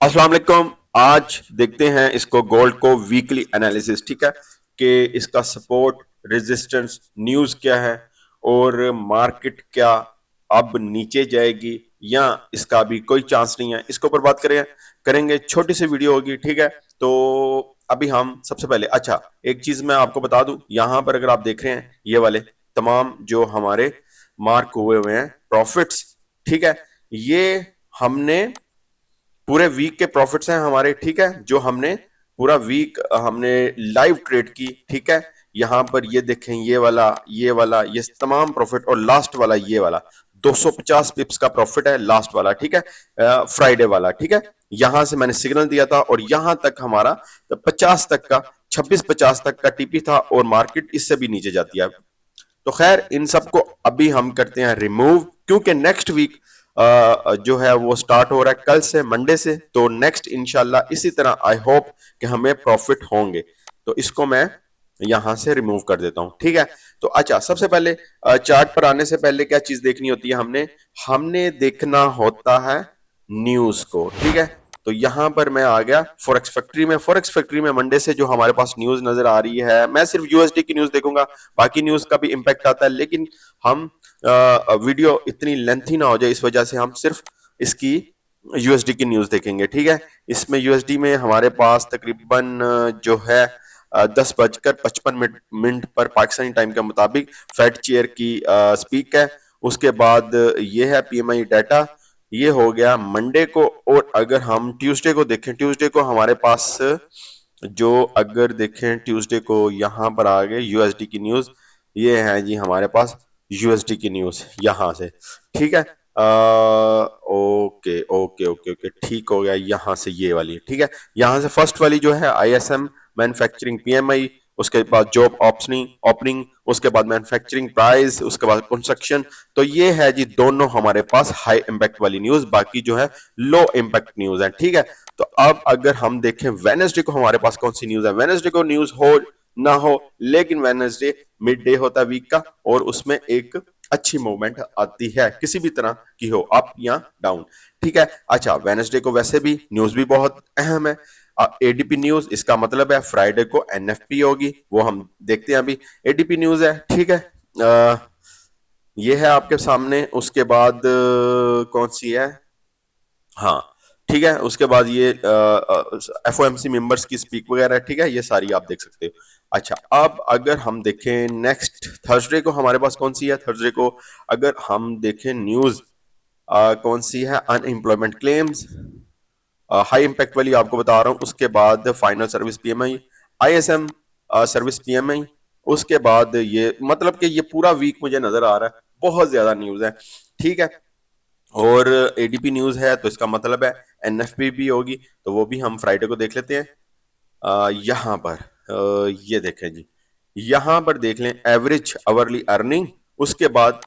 अस्सलाम वालेकुम। आज देखते हैं इसको गोल्ड को वीकली एनालिसिस, ठीक है, कि इसका सपोर्ट, रेजिस्टेंस, न्यूज क्या है और मार्केट क्या अब नीचे जाएगी या इसका भी कोई चांस नहीं है, इसके ऊपर बात करेंगे। छोटी सी वीडियो होगी, ठीक है। तो अभी हम सबसे पहले एक चीज मैं आपको बता दूं, यहां पर अगर आप देख रहे हैं ये वाले तमाम जो हमारे मार्क हुए हैं प्रॉफिट्स, ठीक है, ये हमने पूरे वीक के प्रॉफिट्स हैं हमारे, ठीक है, जो हमने पूरा वीक हमने लाइव ट्रेड की, ठीक है। यहां पर ये देखें, ये वाला ये तमाम प्रॉफिट, और लास्ट वाला ये वाला 250 पिप्स का प्रॉफिट है लास्ट वाला, ठीक है, फ्राइडे वाला, ठीक है। यहां से मैंने सिग्नल दिया था और यहां तक हमारा 50 तक का 26-50 तक का टीपी था और मार्केट इससे भी नीचे जाती है। तो खैर इन सबको अभी हम करते हैं रिमूव, क्योंकि नेक्स्ट वीक जो है वो स्टार्ट हो रहा है कल से, मंडे से। तो नेक्स्ट इंशाल्लाह इसी तरह आई होप कि हमें प्रॉफिट होंगे। तो इसको मैं यहां से रिमूव कर देता हूं, ठीक है। तो सबसे पहले चार्ट पर आने से पहले क्या चीज देखनी होती है, हमने हमने देखना होता है न्यूज को, ठीक है। तो यहां पर मैं आ गया फॉरेक्स फैक्ट्री में मंडे से जो हमारे पास न्यूज नजर आ रही है, मैं सिर्फ यूएसडी की न्यूज देखूंगा, बाकी न्यूज का भी इंपैक्ट आता है, लेकिन हम वीडियो इतनी लेंथी ना हो जाए, इस वजह से हम सिर्फ इसकी यूएसडी की न्यूज देखेंगे, ठीक है। इसमें यूएसडी में हमारे पास तकरीबन जो है 10:55 पर पाकिस्तानी टाइम के मुताबिक फेड चेयर की स्पीक है। उसके बाद ये है पीएमआई डाटा, ये हो गया मंडे को। और अगर हम ट्यूसडे को देखें, ट्यूसडे को हमारे पास जो अगर देखें ट्यूसडे को यहां पर आ गए यूएसडी की न्यूज, ये है जी हमारे पास यूएसडी की न्यूज यहां से, ठीक है। ओके ओके ओके ओके, ठीक हो गया। यहां से ये वाली, ठीक है, यहां से फर्स्ट वाली जो है आईएसएम मैन्युफैक्चरिंग पीएमआई, उसके बाद जॉब ओपनिंग ओपनिंग, उसके बाद मैन्युफैक्चरिंग प्राइस, उसके बाद कंस्ट्रक्शन। तो ये है जी दोनों हमारे पास हाई इंपैक्ट वाली न्यूज, बाकी जो है लो इंपैक्ट न्यूज है, ठीक है। तो अब अगर हम देखें वेडनेसडे को हमारे पास कौन सी न्यूज है, वेडनेसडे को न्यूज हो ना हो, लेकिन वेडनेसडे मिड डे होता है वीक का, और उसमें एक अच्छी मूवमेंट आती है, किसी भी तरह की हो, अप या डाउन, ठीक है। वेडनेसडे को वैसे भी न्यूज भी बहुत अहम है। एडीपी न्यूज, इसका मतलब है फ्राइडे को एनएफपी होगी, वो हम देखते हैं अभी। एडीपी न्यूज है, ठीक है। ये है आपके सामने। उसके बाद कौन सी है, हाँ, ठीक है। उसके बाद ये एफओएमसी मेंबर्स की स्पीक वगैरह, ठीक है, ये सारी आप देख सकते हो। अब अगर हम देखें नेक्स्ट थर्सडे को हमारे पास कौन सी है, थर्सडे को अगर हम देखें न्यूज कौन सी है, अनएम्प्लॉयमेंट क्लेम्स, हाई इंपैक्ट वाली आपको बता रहा हूं। उसके बाद final service PMI, ISM service PMI. उसके बाद ये मतलब कि ये पूरा वीक मुझे नजर आ रहा है बहुत ज्यादा न्यूज है, ठीक है। और एडीपी न्यूज है तो इसका मतलब है एनएफपी भी होगी, तो वो भी हम फ्राइडे को देख लेते हैं। यहां पर ये देखें जी, यहां पर देख लें एवरेज आवरली अर्निंग, उसके बाद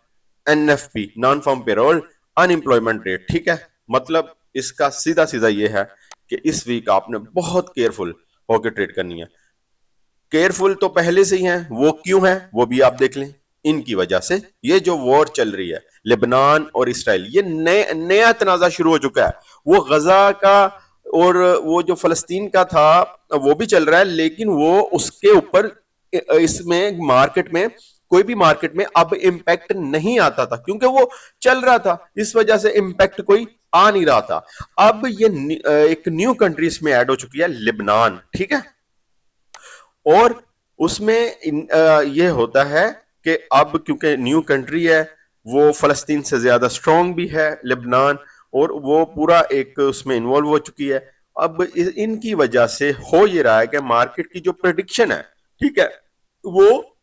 NFP non farm payroll, unemployment rate, ठीक है। मतलब इसका सीधा सीधा ये है कि इस वीक आपने बहुत केयरफुल होकर ट्रेड करनी है। केयरफुल तो पहले से ही है, वो क्यों है वो भी आप देख लें। इनकी वजह से ये जो वॉर चल रही है लेबनान और इसराइल, ये नया तनाजा शुरू हो चुका है। वो गजा का और वो जो फलस्तीन का था वो भी चल रहा है, लेकिन वो उसके ऊपर इसमें मार्केट में, कोई भी मार्केट में अब इंपैक्ट नहीं आता था, क्योंकि वो चल रहा था, इस वजह से इंपैक्ट कोई आ नहीं रहा था। अब ये एक न्यू कंट्री इसमें ऐड हो चुकी है, लेबनान, ठीक है। और उसमें ये होता है कि अब क्योंकि न्यू कंट्री है, वो फलस्तीन से ज्यादा स्ट्रांग भी है लेबनान, और वो पूरा एक उसमें इन्वॉल्व हो चुकी है। अब इनकी वजह से हो ये रहा है कि मार्केट की जो प्रिडिक्शन है, ठीक है, वो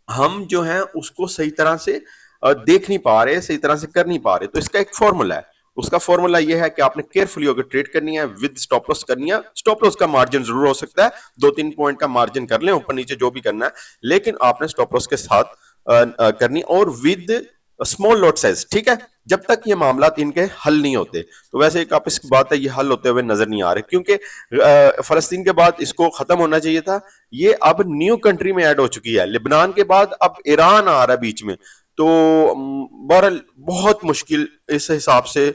हम जो है उसको सही तरह से देख नहीं पा रहे, सही तरह से कर नहीं पा रहे। तो इसका एक फॉर्मूला है, उसका फॉर्मूला ये है कि आपने केयरफुली होकर ट्रेड करनी है, विद स्टॉप लॉस करनी है। स्टॉप लॉस का मार्जिन जरूर हो सकता है, 2-3 पॉइंट का मार्जिन कर लें ऊपर नीचे जो भी करना है, लेकिन आपने स्टॉप लॉस के साथ करनी, और विद स्मॉल लॉट साइज, ठीक है, जब तक ये मामला इनके हल नहीं होते। तो वैसे एक आपस की बात है, ये हल होते हुए नजर नहीं आ रहे, क्योंकि फलस्तीन के बाद इसको खत्म होना चाहिए था। ये अब न्यू कंट्री में ऐड हो चुकी है, लेबनान के बाद अब ईरान आ रहा है बीच में। तो बहरहाल बहुत मुश्किल इस हिसाब से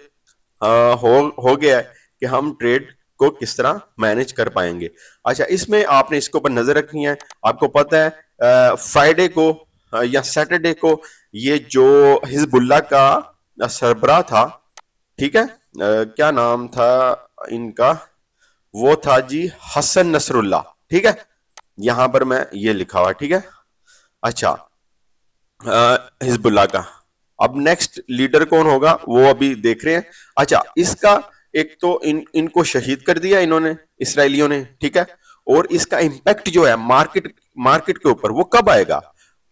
हो गया है कि हम ट्रेड को किस तरह मैनेज कर पाएंगे। अच्छा, इसमें आपने इसके ऊपर नजर रखनी है। आपको पता है फ्राइडे को या सैटरडे को ये जो हिजबुल्लाह का सरबराह था, ठीक है, क्या नाम था इनका, वो था जी हसन नसरुल्लाह, ठीक है, यहां पर मैं ये लिखा हुआ, ठीक है। अच्छा, हिजबुल्लाह का अब नेक्स्ट लीडर कौन होगा वो अभी देख रहे हैं। अच्छा, इसका एक तो इनको शहीद कर दिया इन्होंने, इसराइलियों ने, ठीक है, और इसका इंपैक्ट जो है मार्केट मार्केट के ऊपर वो कब आएगा,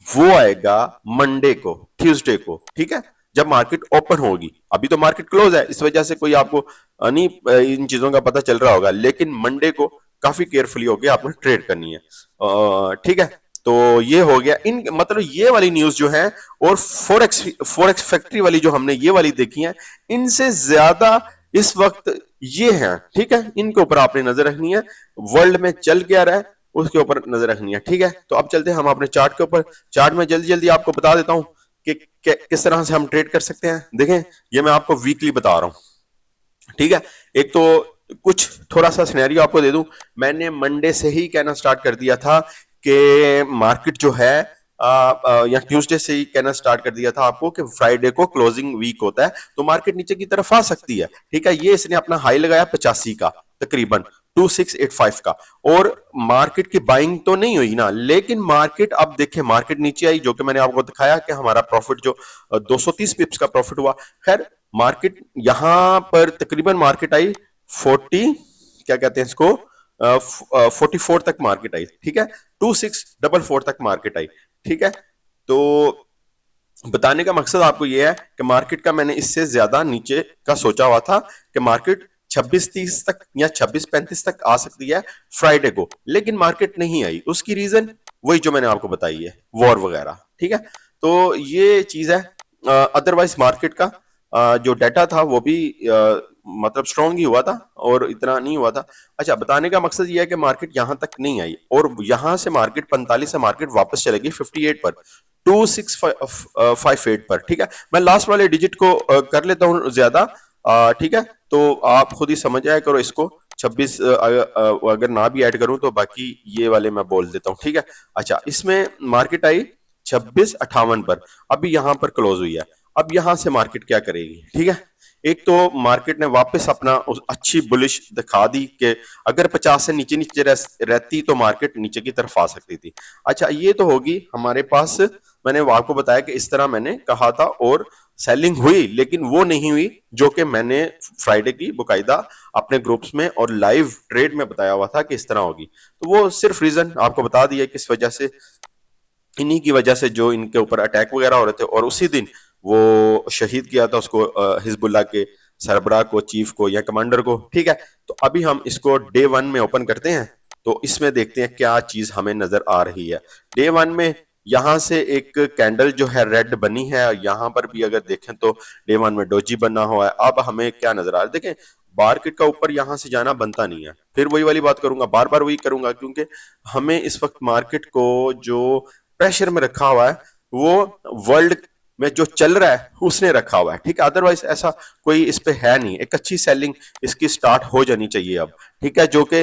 वो आएगा मंडे को, ट्यूसडे को, ठीक है, जब मार्केट ओपन होगी। अभी तो मार्केट क्लोज है, इस वजह से कोई आपको नहीं इन चीजों का पता चल रहा होगा, लेकिन मंडे को काफी केयरफुली होकर आपने ट्रेड करनी है, ठीक है। तो ये हो गया इन, मतलब ये वाली न्यूज जो है, और फोरेक्स फैक्ट्री वाली जो हमने ये वाली देखी है, इनसे ज्यादा इस वक्त ये है, ठीक है, इनके ऊपर आपने नजर रखनी है। वर्ल्ड में चल क्या रहा है उसके ऊपर नजर रखनी है, ठीक है। तो अब चलते हैं हम अपने चार्ट के ऊपर। चार्ट में जल्दी जल्दी आपको बता देता हूं कि किस तरह से हम ट्रेड कर सकते हैं। देखें, ये मैं आपको वीकली बता रहा हूं, ठीक है। एक तो कुछ थोड़ा सा सिनेरियो आपको दे दूं, मैंने मंडे से ही कहना स्टार्ट कर दिया था कि मार्केट जो है या ट्यूसडे से ही कहना स्टार्ट कर दिया था आपको कि फ्राइडे को क्लोजिंग वीक होता है तो मार्केट नीचे की तरफ आ सकती है, ठीक है। ये इसने अपना हाई लगाया 85 का, तकरीबन 2685 का, और मार्केट की बाइंग तो नहीं हुई ना, लेकिन मार्केट अब देखें, मार्केट नीचे आई, जो कि मैंने आपको दिखाया कि हमारा प्रॉफिट जो 230 पिप्स का प्रॉफिट हुआ। खैर, मार्केट यहां पर तकरीबन मार्केट आई 40, क्या कहते हैं इसको, 44 तक मार्केट आई, ठीक है, 2644 तक मार्केट आई, ठीक है। तो बताने का मकसद आपको यह है कि मार्केट का मैंने इससे ज्यादा नीचे का सोचा हुआ था कि मार्केट 2630 तक या 2635 तक आ सकती है फ्राइडे को, लेकिन मार्केट नहीं आई। उसकी रीजन वही जो मैंने आपको बताई है, वॉर वगैरह, ठीक है। तो ये चीज है। अदरवाइज मार्केट का जो डाटा था वो भी मतलब स्ट्रॉन्ग ही हुआ था और इतना नहीं हुआ था। अच्छा, बताने का मकसद ये है कि मार्केट यहां तक नहीं आई, और यहां से मार्केट 45 से मार्केट वापस चलेगी 58 पर, 2658 पर, ठीक है। मैं लास्ट वाले डिजिट को कर लेता हूं ज्यादा, ठीक है, तो आप खुद ही समझ आया करो इसको। 26 अगर ना भी ऐड करूं तो बाकी ये वाले मैं बोल देता हूं, ठीक है। अच्छा, इसमें मार्केट आई 2658 पर, अभी यहां पर क्लोज हुई है। अब यहां से मार्केट क्या करेगी, ठीक है। एक तो मार्केट ने वापस अपना अच्छी बुलिश दिखा दी कि अगर 50 से नीचे नीचे रहती तो मार्केट नीचे की तरफ आ सकती थी। अच्छा, ये तो होगी हमारे पास, मैंने आपको बताया कि इस तरह मैंने कहा था, और सेलिंग हुई, लेकिन वो नहीं हुई जो कि मैंने फ्राइडे की बकायदा अपने ग्रुप्स में और लाइव ट्रेड में बताया हुआ था कि इस तरह होगी। तो वो सिर्फ रीजन आपको बता दिया किस वजह से, इन्हीं की वजह से जो इनके ऊपर अटैक वगैरह हो रहे थे, और उसी दिन वो शहीद किया था उसको, हिजबुल्लाह के सरबराह को, चीफ को या कमांडर को, ठीक है। तो अभी हम इसको डे 1 में ओपन करते हैं, तो इसमें देखते हैं क्या चीज हमें नजर आ रही है। डे 1 में यहां से एक कैंडल जो है रेड बनी है, यहां पर भी अगर देखें तो डे 1 में डोजी बना हुआ है। अब हमें क्या नजर आ रहा है, देखें, मार्केट का ऊपर यहां से जाना बनता नहीं है। फिर वही वाली बात करूंगा, बार बार वही करूंगा, क्योंकि हमें इस वक्त मार्केट को जो प्रेशर में रखा हुआ है वो वर्ल्ड में जो चल रहा है उसने रखा हुआ है, ठीक है। अदरवाइज ऐसा कोई इस पे है नहीं। एक अच्छी सेलिंग इसकी स्टार्ट हो जानी चाहिए अब, ठीक है, जो कि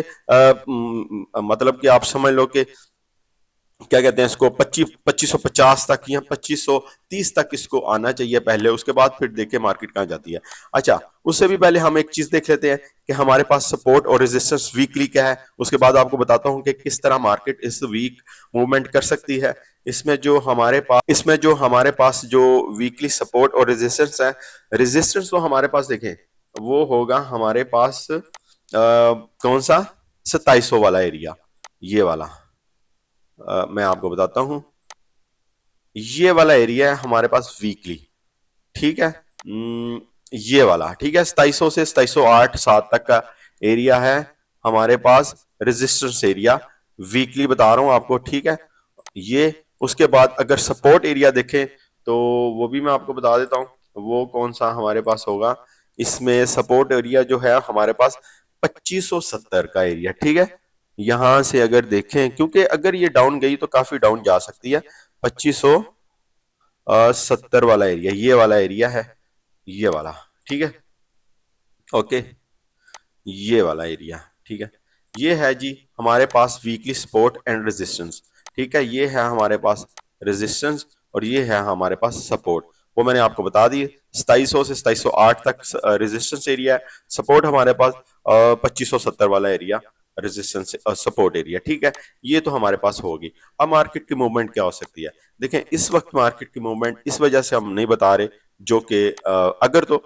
मतलब कि आप समझ लो कि क्या कहते हैं इसको, 2550 तक या 2530 तक इसको आना चाहिए पहले, उसके बाद फिर देखे मार्केट कहां जाती है। अच्छा, उससे भी पहले हम एक चीज देख लेते हैं कि हमारे पास सपोर्ट और रेजिस्टेंस वीकली क्या है, उसके बाद आपको बताता हूं कि किस तरह मार्केट इस वीक मूवमेंट कर सकती है। इसमें जो हमारे पास जो वीकली सपोर्ट और रेजिस्टेंस है, रेजिस्टेंस तो हमारे पास देखें वो होगा हमारे पास कौन सा, 2700 वाला एरिया, ये वाला, मैं आपको बताता हूं, ये वाला एरिया है हमारे पास वीकली, ठीक है। ये वाला, ठीक है, 2700 से 2708-7 तक का एरिया है हमारे पास, रेजिस्टेंस एरिया, वीकली बता रहा हूं आपको, ठीक है। ये उसके बाद अगर सपोर्ट एरिया देखें तो वो भी मैं आपको बता देता हूं, वो कौन सा हमारे पास होगा। इसमें सपोर्ट एरिया जो है हमारे पास 2570 का एरिया, ठीक है। यहां से अगर देखें, क्योंकि अगर ये डाउन गई तो काफी डाउन जा सकती है, 2570 वाला एरिया, ये वाला एरिया है, ये वाला, ठीक है, ओके। ये वाला एरिया, ठीक है। ये है जी हमारे पास वीकली सपोर्ट एंड रेजिस्टेंस, ठीक है। ये है हमारे पास रेजिस्टेंस और ये है हमारे पास सपोर्ट, वो मैंने आपको बता दी। 2700 से 2708 तक रेजिस्टेंस एरिया है, सपोर्ट हमारे पास 2570 वाला एरिया रेजिस्टेंस सपोर्ट एरिया, ठीक है। ये तो हमारे पास होगी। अब मार्केट की मूवमेंट क्या हो सकती है, देखें इस वक्त मार्केट की मूवमेंट इस वजह से हम नहीं बता रहे, जो कि अगर तो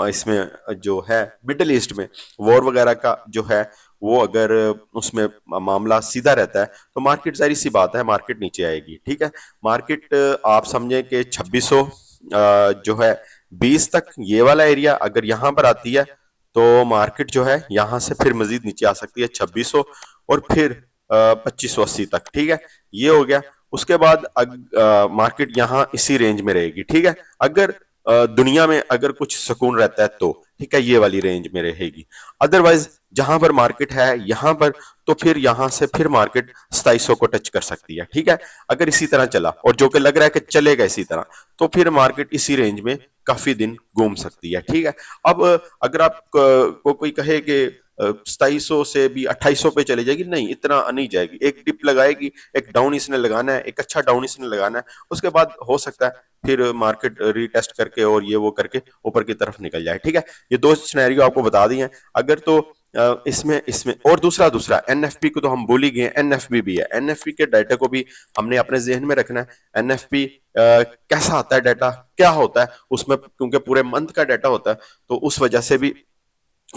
इसमें जो है मिडिल ईस्ट में वॉर वगैरह का जो है वो अगर उसमें मामला सीधा रहता है तो मार्केट जाहिर सी बात है मार्केट नीचे आएगी, ठीक है। मार्केट आप समझें कि 2600 जो है 20 तक ये वाला एरिया अगर यहाँ पर आती है तो मार्केट जो है यहाँ से फिर मजीद नीचे आ सकती है 2600 और फिर 2580 तक, ठीक है। ये हो गया। उसके बाद मार्केट यहाँ इसी रेंज में रहेगी, ठीक है। अगर दुनिया में अगर कुछ सुकून रहता है तो, ठीक है, ये वाली रेंज में रहेगी। अदरवाइज जहां पर मार्केट है यहाँ पर, तो फिर यहाँ से फिर मार्केट 2700 को टच कर सकती है, ठीक है। अगर इसी तरह चला और जो कि लग रहा है कि चलेगा इसी तरह, तो फिर मार्केट इसी रेंज में काफी दिन घूम सकती है, ठीक है। अब अगर आप को कोई कहे कि 2700 से भी 2800 पे चले जाएगी, नहीं इतना नहीं जाएगी। एक डिप लगाएगी, एक डाउन इसने लगाना है, एक अच्छा डाउन इसने लगाना है, उसके बाद हो सकता है फिर मार्केट रीटेस्ट करके और ये वो करके ऊपर की तरफ निकल जाए, ठीक है। ये दो सिनेरियो आपको बता दिए हैं। अगर तो इसमें इसमें और दूसरा एनएफपी को तो हम भूल ही गए, एनएफबी भी है। एनएफपी के डाटा को भी हमने अपने जहन में रखना है। एनएफपी कैसा आता है डाटा, क्या होता है उसमें, क्योंकि पूरे मंथ का डाटा होता है तो उस वजह से भी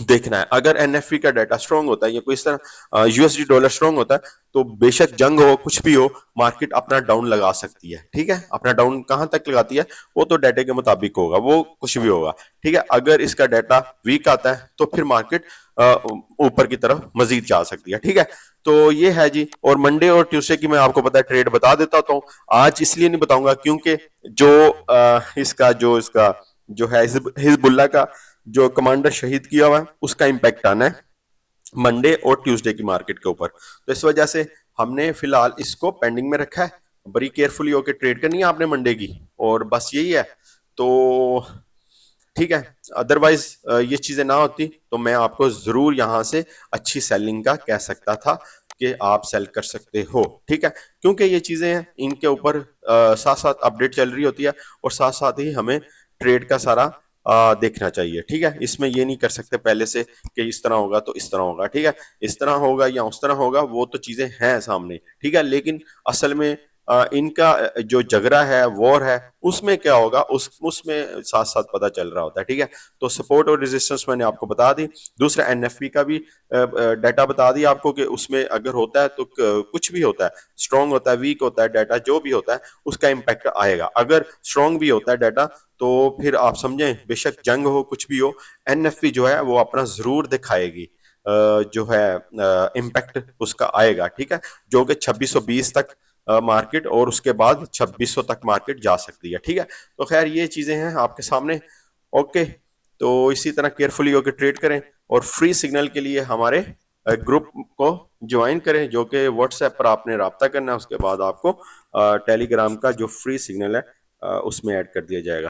देखना है। अगर एनएफपी का डाटा स्ट्रांग होता है या कोई इस तरह यूएसडी डॉलर स्ट्रांग होता है तो बेशक जंग हो कुछ भी हो, मार्केट अपना डाउन लगा सकती है, ठीक है। अपना डाउन कहां तक लगाती है वो तो डाटा के मुताबिक होगा, वो कुछ भी होगा, ठीक है। अगर इसका डाटा वीक आता है तो फिर मार्केट ऊपर की तरफ मजीद जा सकती है, ठीक है। तो ये है जी। और मंडे और ट्यूसडे की मैं आपको पता है ट्रेड बता देता हूँ। आज इसलिए नहीं बताऊंगा क्योंकि इसका जो है हिजबुल्ला का जो कमांडर शहीद किया हुआ है उसका इंपैक्ट आना है मंडे और ट्यूसडे की मार्केट के ऊपर। तो इस वजह से हमने फिलहाल इसको पेंडिंग में रखा है। बड़ी केयरफुली होकर ट्रेड करनी है आपने मंडे की, और बस यही है। तो ठीक है, अदरवाइज ये चीजें ना होती तो मैं आपको जरूर यहां से अच्छी सेलिंग का कह सकता था कि आप सेल कर सकते हो, ठीक है। क्योंकि ये चीजें हैं इनके ऊपर साथ साथ अपडेट चल रही होती है और साथ साथ ही हमें ट्रेड का सारा देखना चाहिए, ठीक है। इसमें ये नहीं कर सकते पहले से कि इस तरह होगा तो इस तरह होगा, ठीक है। इस तरह होगा या उस तरह होगा वो तो चीजें हैं सामने, ठीक है। लेकिन असल में इनका जो झगड़ा है, वॉर है, उसमें क्या होगा उसमें साथ साथ पता चल रहा होता है, ठीक है। तो सपोर्ट और रेजिस्टेंस मैंने आपको बता दी। दूसरा एनएफपी का भी डाटा बता दिया आपको कि उसमें अगर होता है तो कुछ भी होता है, स्ट्रांग होता है, वीक होता है, डाटा जो भी होता है उसका इंपैक्ट आएगा। अगर स्ट्रांग भी होता है डाटा तो फिर आप समझें बेशक जंग हो कुछ भी हो, एनएफपी जो है वो अपना जरूर दिखाएगी, जो है इम्पैक्ट उसका आएगा, ठीक है। जो कि 2620 तक मार्केट और उसके बाद 2600 तक मार्केट जा सकती है, ठीक है। तो खैर ये चीजें हैं आपके सामने। ओके, तो इसी तरह केयरफुली होकर ट्रेड करें और फ्री सिग्नल के लिए हमारे ग्रुप को ज्वाइन करें, जो कि व्हाट्सएप पर आपने राब्ता करना है। उसके बाद आपको टेलीग्राम का जो फ्री सिग्नल है उसमें ऐड कर दिया जाएगा।